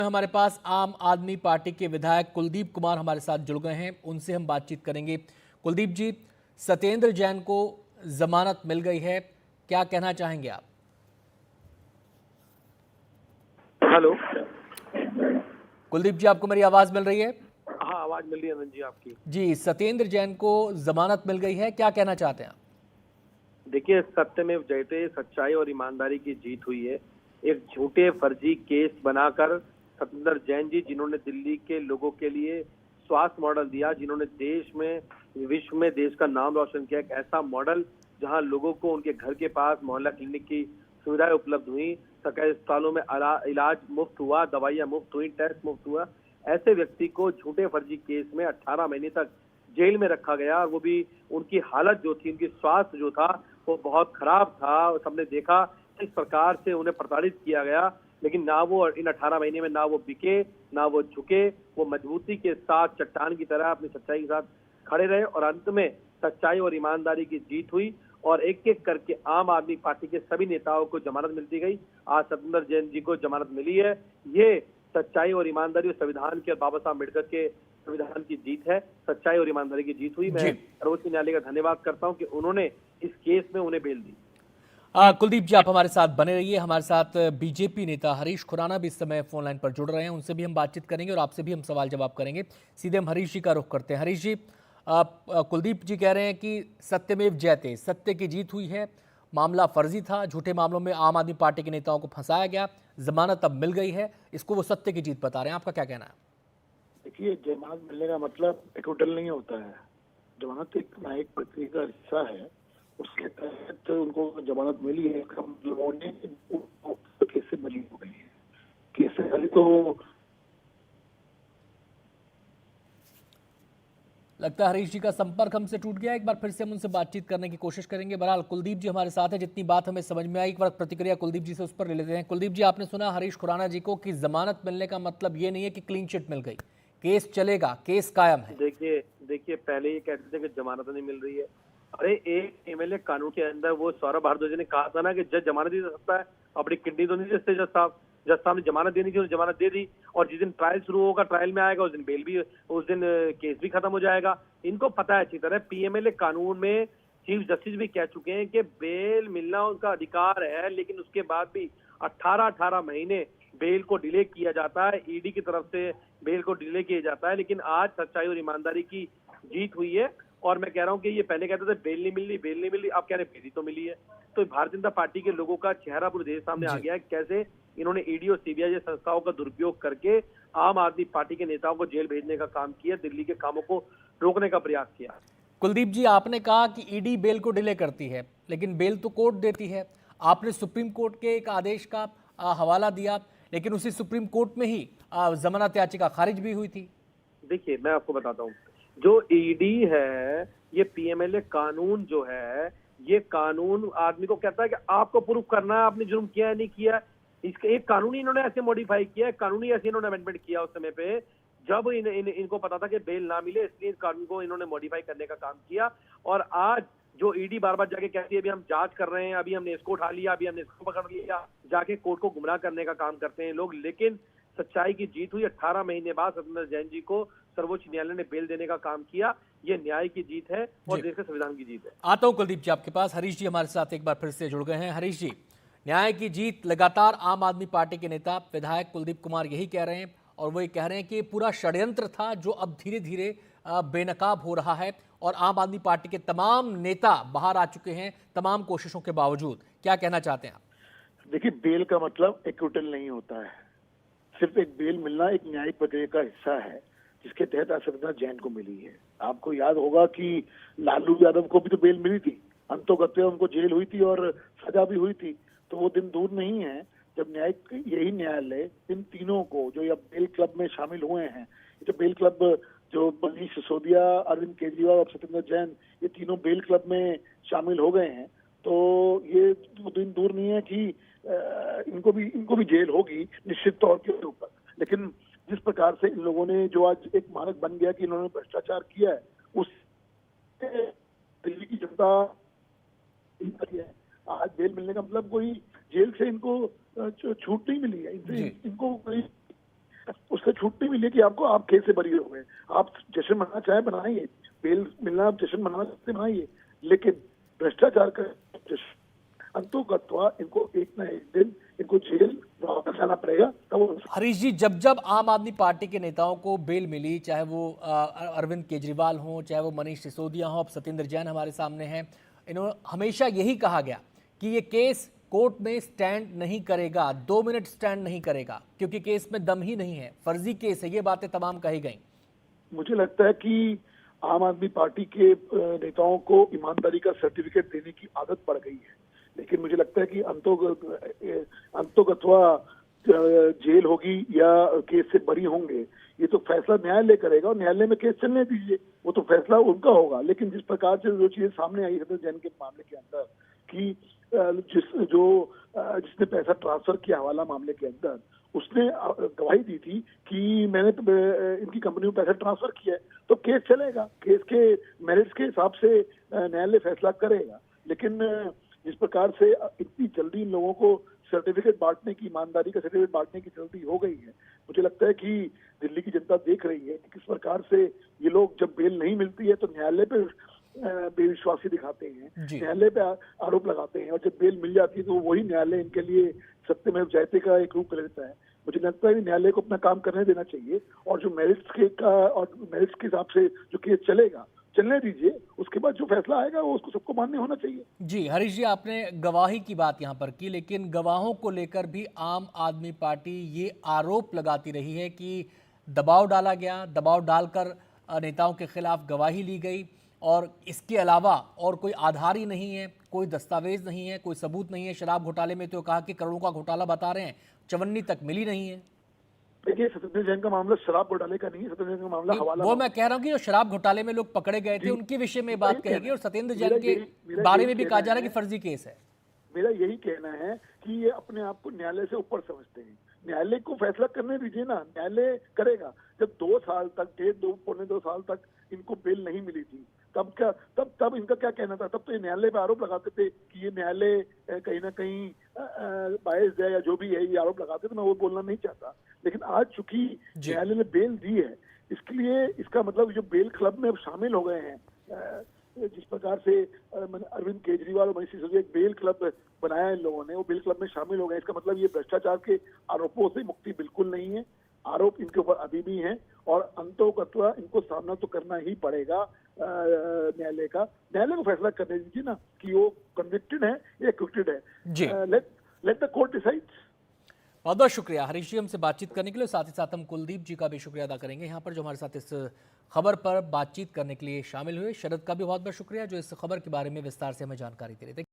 हमारे पास आम आदमी पार्टी के विधायक कुलदीप कुमार हमारे साथ जुड़ गए हैं, उनसे हम बातचीत करेंगे। कुलदीप जी, सत्येंद्र जैन को जमानत मिल गई है, क्या कहना चाहेंगे आप? हेलो। कुलदीप जी, आपको मेरी आवाज मिल रही है? हाँ, आवाज मिल रही है आनंद जी आपकी। जी, सत्येंद्र जैन को जमानत मिल गई है, क्या कहना चाहते हैं आप? देखिए, सत्यमेव जयते, सच्चाई और ईमानदारी की जीत हुई है। एक झूठे फर्जी केस बनाकर सत्येंद्र जैन जी, जिन्होंने दिल्ली के लोगों के लिए स्वास्थ्य मॉडल दिया, जिन्होंने देश में, विश्व में देश का नाम रोशन किया, एक ऐसा मॉडल जहां लोगों को उनके घर के पास मोहल्ला क्लिनिक की सुविधाएं उपलब्ध हुई, सरकारी अस्पतालों में इलाज मुफ्त हुआ, दवाइयां मुफ्त हुई, टेस्ट मुफ्त हुआ। ऐसे व्यक्ति को झूठे फर्जी केस में 18 महीने तक जेल में रखा गया, और वो भी उनकी हालत जो थी, उनकी स्वास्थ्य जो था वो बहुत खराब था। सबने देखा किस प्रकार से उन्हें प्रताड़ित किया गया, लेकिन ना वो इन 18 महीने में ना वो बिके, ना वो झुके। वो मजबूती के साथ चट्टान की तरह अपनी सच्चाई के साथ खड़े रहे, और अंत में सच्चाई और ईमानदारी की जीत हुई, और एक एक करके आम आदमी पार्टी के सभी नेताओं को जमानत मिलती गई। आज सत्येंद्र जैन जी को जमानत मिली है। ये सच्चाई और ईमानदारी और संविधान के और बाबा साहब अम्बेडकर के संविधान की जीत है। सच्चाई और ईमानदारी की जीत हुई। मैं सर्वोच्च न्यायालय का धन्यवाद करता हूं कि उन्होंने इस केस में उन्हें बेल दी। कुलदीप जी, आप हमारे साथ बने रहिए। हमारे साथ बीजेपी नेता हरीश खुराना भी इस समय फोन लाइन पर जुड़ रहे हैं, उनसे भी हम बातचीत करेंगे और आपसे भी हम सवाल जवाब करेंगे। सीधे हम हरीश जी का रुख करते हैं। हरीश जी, कुलदीप जी कह रहे हैं कि सत्यमेव जयते, सत्य की जीत हुई है, मामला फर्जी था, झूठे मामलों में आम आदमी पार्टी के नेताओं को फंसाया गया, जमानत अब मिल गई है, इसको वो सत्य की जीत बता रहे हैं। आपका क्या कहना है? देखिए, जमानत मिलने का मतलब एक्विटल नहीं होता है। जमानत एक न्यायिक प्रक्रिया का हिस्सा है। उसके तहत उनको जमानत मिली है, लोगों ने केस से बरी हो गई है। केस से पहले तो लगता है हरीश जी का संपर्क हमसे टूट गया। एक बार फिर से हम उनसे बातचीत करने की कोशिश करेंगे। बहरहाल कुलदीप जी हमारे साथ है, जितनी बात हमें समझ में आई, एक बार प्रतिक्रिया कुलदीप जी से उस पर ले लेते हैं। कुलदीप जी, आपने सुना हरीश खुराना जी को कि जमानत मिलने का मतलब ये नहीं है कि क्लीन चिट मिल गई, केस चलेगा, केस कायम है। देखिए, पहले ये कहते थे कि जमानत नहीं मिल रही है। अरे, एक एमएलए कानून के अंदर वो सौरभ भारद्वाज ने कहा था ना कि जज जमानत दे सकता है, अपनी किडनी तो नहीं दे सकते। जज साहब ने जमानत देनी थी, उन्होंने जमानत दे दी, और जिस दिन ट्रायल शुरू होगा, ट्रायल में आएगा, उस दिन बेल भी, उस दिन केस भी खत्म हो जाएगा। इनको पता है अच्छी तरह। पीएमएलए कानून में चीफ जस्टिस भी कह चुके हैं कि बेल मिलना उनका अधिकार है, लेकिन उसके बाद भी 18 महीने बेल को डिले किया जाता है, ईडी की तरफ से बेल को डिले किया जाता है। लेकिन आज सच्चाई और ईमानदारी की जीत हुई है, और मैं कह रहा हूं कि ये पहले कहते थे बेल नहीं मिल रही, अब कह रहे बेल ही तो मिली है। तो भारतीय जनता पार्टी के लोगों का चेहरा पूरे देश सामने आ गया है, कैसे इन्होंने ईडी और सीबीआई जैसी संस्थाओं का दुरुपयोग करके आम आदमी पार्टी के नेताओं को जेल भेजने का काम किया, दिल्ली के कामों को रोकने का प्रयास किया। कुलदीप जी, आपने कहा कि ईडी बेल को डिले करती है, लेकिन बेल तो कोर्ट देती है। आपने सुप्रीम कोर्ट के एक आदेश का हवाला दिया, लेकिन उसी सुप्रीम कोर्ट में ही जमानत याचिका खारिज भी हुई थी। देखिए, मैं आपको बताता हूँ, जो ईडी है, ये पीएमएलए कानून जो है, ये कानून आदमी को कहता है कि आपको प्रूफ करना है आपने जुर्म किया है नहीं किया है। इसके एक कानूनी इन्होंने ऐसे मॉडिफाई किया है, कानूनी ऐसे इन्होंने अमेंडमेंट किया उस समय पे, जब इनको पता था कि बेल ना मिले, इसलिए इस कानून को इन्होंने मॉडिफाई करने का काम किया। और आज जो ईडी बार बार जाके कहती है अभी हम जांच कर रहे हैं, अभी हमने इसको उठा लिया, अभी हमने इसको पकड़ लिया, जाके कोर्ट को गुमराह करने का काम करते हैं लोग। लेकिन सच्चाई की जीत हुई। 18 महीने बाद सत्येंद्र जैन जी को सर्वोच्च न्यायालय ने बेल देने का काम किया। ये न्याय की जीत है और देश के संविधान की जीत है। आता हूं कुलदीप जी आपके पास। हरीश जी हमारे साथ एक बार फिर से जुड़ गए हैं। हरीश जी, न्याय की जीत लगातार आम आदमी पार्टी के नेता विधायक कुलदीप कुमार यही कह रहे हैं, और वो ये कह रहे हैं कि पूरा षड्यंत्र था जो अब धीरे धीरे बेनकाब हो रहा है, और आम आदमी पार्टी के तमाम नेता बाहर आ चुके हैं तमाम कोशिशों के बावजूद। क्या कहना चाहते हैं आप? देखिए, बेल का मतलब एक्विटल नहीं होता है। सिर्फ एक बेल मिलना एक न्यायिक प्रक्रिया का हिस्सा है, जिसके तहत सत्येंद्र जैन को मिली है। आपको याद होगा कि लालू यादव को भी तो बेल मिली थी, अंतोगत्वा उनको जेल हुई थी और सजा भी हुई थी। तो वो दिन दूर नहीं है जब यही न्यायालय इन तीनों को, जो अब बेल क्लब में शामिल हुए हैं, जो बेल क्लब, जो मनीष सिसोदिया, अरविंद केजरीवाल और सत्येंद्र जैन, ये तीनों बेल क्लब में शामिल हो गए हैं। तो ये दिन दूर नहीं है कि इनको भी जेल होगी निश्चित तौर के ऊपर। लेकिन जिस प्रकार से इन लोगों ने, जो आज एक मानक बन गया कि इन्होंने भ्रष्टाचार किया है, उस दिल्ली की जनता आज बेल मिलने का मतलब कोई जेल से इनको छूट नहीं मिली है। इनको कोई लिए कि आपको आप केस से बरी हो गए, आप जश्न मनाना चाहे बनाइए, बेल मिलना आप जश्न मनाना चाहते बनाइए, लेकिन भ्रष्टाचार का जश्न अंतोगत्वा इनको एक ना एक दिन इनको जेल वापस आना पड़ेगा। तब हरीश जी, जब जब आम आदमी पार्टी के नेताओं को बेल मिली, चाहे वो अरविंद केजरीवाल हों, चाहे वो मनीष सिसोदिया हों, अब सत्येंद्र जैन हमारे सामने हैं, इन्होंने हमेशा यही कहा गया कि ये केस कोर्ट में स्टैंड नहीं करेगा, 2 मिनट स्टैंड नहीं करेगा, क्योंकि केस में दम ही नहीं है, फर्जी केस है। ये बातें तमाम कही गई। मुझे लगता है कि आम आदमी पार्टी के नेताओं को ईमानदारी का सर्टिफिकेट देने की आदत पड़ गई है, लेकिन मुझे लगता है कि अंतोगत्वा जेल होगी या केस से बरी होंगे, ये तो फैसला न्यायालय करेगा और न्यायालय में केस चलने दीजिए, वो तो फैसला उनका होगा। लेकिन जिस प्रकार से जो चीजें सामने आई सत्येंद्र जैन के मामले के अंदर कि जिसने पैसा ट्रांसफर किया हवाला मामले के अंदर, उसने गवाही दी थी कि मैंने इनकी कंपनी में पैसा ट्रांसफर किया है, तो केस चलेगा, केस के मेरिट्स के हिसाब से न्यायालय फैसला करेगा। लेकिन जिस प्रकार से इतनी जल्दी इन लोगों को सर्टिफिकेट बांटने की, ईमानदारी का सर्टिफिकेट बांटने की जल्दी हो गई है, मुझे लगता है कि दिल्ली की जनता देख रही है कि किस प्रकार से ये लोग जब बेल नहीं मिलती है तो न्यायालय पे बेविश्वासी दिखाते हैं, न्यायालय पे आरोप लगाते हैं, और जब बेल मिल जाती है तो वही न्यायालय इनके लिए सत्यमेव जयते का एक रूप ले लेता है। मुझे लगता है कि न्यायालय को अपना काम करने देना चाहिए, और जो मेरिट्स के हिसाब से जो केस चलेगा चलने दीजिए, उसके बाद जो फैसला आएगा वो उसको सबको मान्य होना चाहिए। जी हरीश जी, आपने गवाही की बात यहाँ पर की, लेकिन गवाहों को लेकर भी आम आदमी पार्टी ये आरोप लगाती रही है कि दबाव डाला गया, दबाव डालकर नेताओं के खिलाफ गवाही ली गई, और इसके अलावा और कोई आधार ही नहीं है, कोई दस्तावेज नहीं है, कोई सबूत नहीं है। शराब घोटाले में तो कहा कि करोड़ों का घोटाला बता रहे हैं, चवन्नी तक मिली नहीं है। देखिए, सत्येंद्र जैन का मामला शराब घोटाले का नहीं है, सत्येंद्र जैन का मामला हवाला। वो मैं कह रहा हूँ कि जो शराब घोटाले में लोग पकड़े गए थे उनके विषय में बात कहेगी, और सत्येंद्र जैन के बारे में भी कहा जा रहा है कि फर्जी केस है। मेरा यही कहना है कि ये अपने आप को न्यायालय से ऊपर समझते हैं। न्यायालय को फैसला करने दीजिए ना, न्यायालय करेगा। जब 2 साल तक, पौने 2 साल तक इनको बेल नहीं मिली थी, तब इनका क्या कहना था? तब तो ये न्यायालय पे आरोप लगाते थे कि ये न्यायालय कहीं ना कहीं बायस्ड है या जो भी है, ये आरोप लगाते थे। मैं वो बोलना नहीं चाहता, लेकिन आज चूंकि न्यायालय ने बेल दी है, इसके लिए इसका मतलब जो बेल क्लब में अब शामिल हो गए हैं, जिस प्रकार से अरविंद केजरीवाल और मनीष सिसोदिया एक बेल क्लब बनाया इन लोगों ने, वो बेल क्लब में शामिल हो गए। इसका मतलब ये भ्रष्टाचार के आरोपों से मुक्ति बिल्कुल नहीं है, आरोप इनके ऊपर अभी भी हैं, और अंतोगत्वा इनको सामना तो करना ही पड़ेगा न्यायालय का। न्यायालय को फैसला करने दीजिए ना कि वो कन्विक्टेड है या एक्विटेड है। Let the court decide. बहुत बहुत शुक्रिया हरीश जी हमसे बातचीत करने के लिए। साथ ही साथ हम कुलदीप जी का भी शुक्रिया अदा करेंगे यहाँ पर, जो हमारे साथ इस खबर पर बातचीत करने के लिए शामिल हुए। शरद का भी बहुत बहुत शुक्रिया, जो इस खबर के बारे में विस्तार से हमें जानकारी दे रहे थे।